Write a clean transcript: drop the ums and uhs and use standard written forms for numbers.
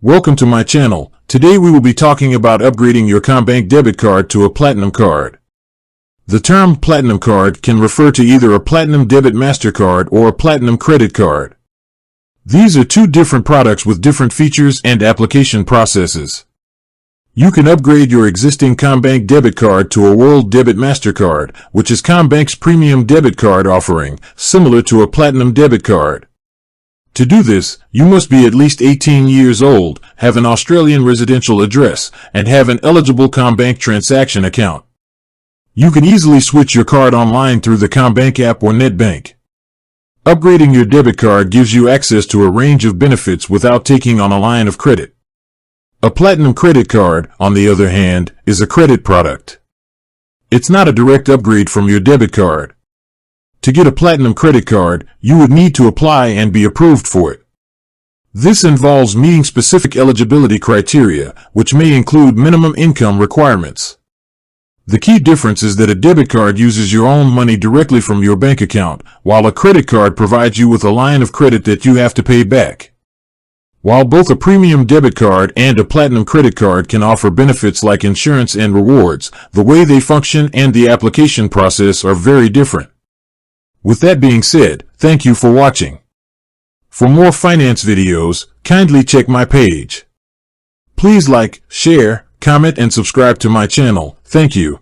Welcome to my channel. Today we will be talking about upgrading your CommBank debit card to a Platinum card. The term Platinum card can refer to either a Platinum debit MasterCard or a Platinum credit card. These are two different products with different features and application processes. You can upgrade your existing CommBank debit card to a World Debit MasterCard, which is CommBank's premium debit card offering, similar to a Platinum debit card. To do this, you must be at least 18 years old, have an Australian residential address, and have an eligible CommBank transaction account. You can easily switch your card online through the CommBank app or NetBank. Upgrading your debit card gives you access to a range of benefits without taking on a line of credit. A Platinum credit card, on the other hand, is a credit product. It's not a direct upgrade from your debit card. To get a Platinum credit card, you would need to apply and be approved for it. This involves meeting specific eligibility criteria, which may include minimum income requirements. The key difference is that a debit card uses your own money directly from your bank account, while a credit card provides you with a line of credit that you have to pay back. While both a premium debit card and a Platinum credit card can offer benefits like insurance and rewards, the way they function and the application process are very different. With that being said, thank you for watching. For more finance videos, kindly check my page. Please like, share, comment and subscribe to my channel. Thank you.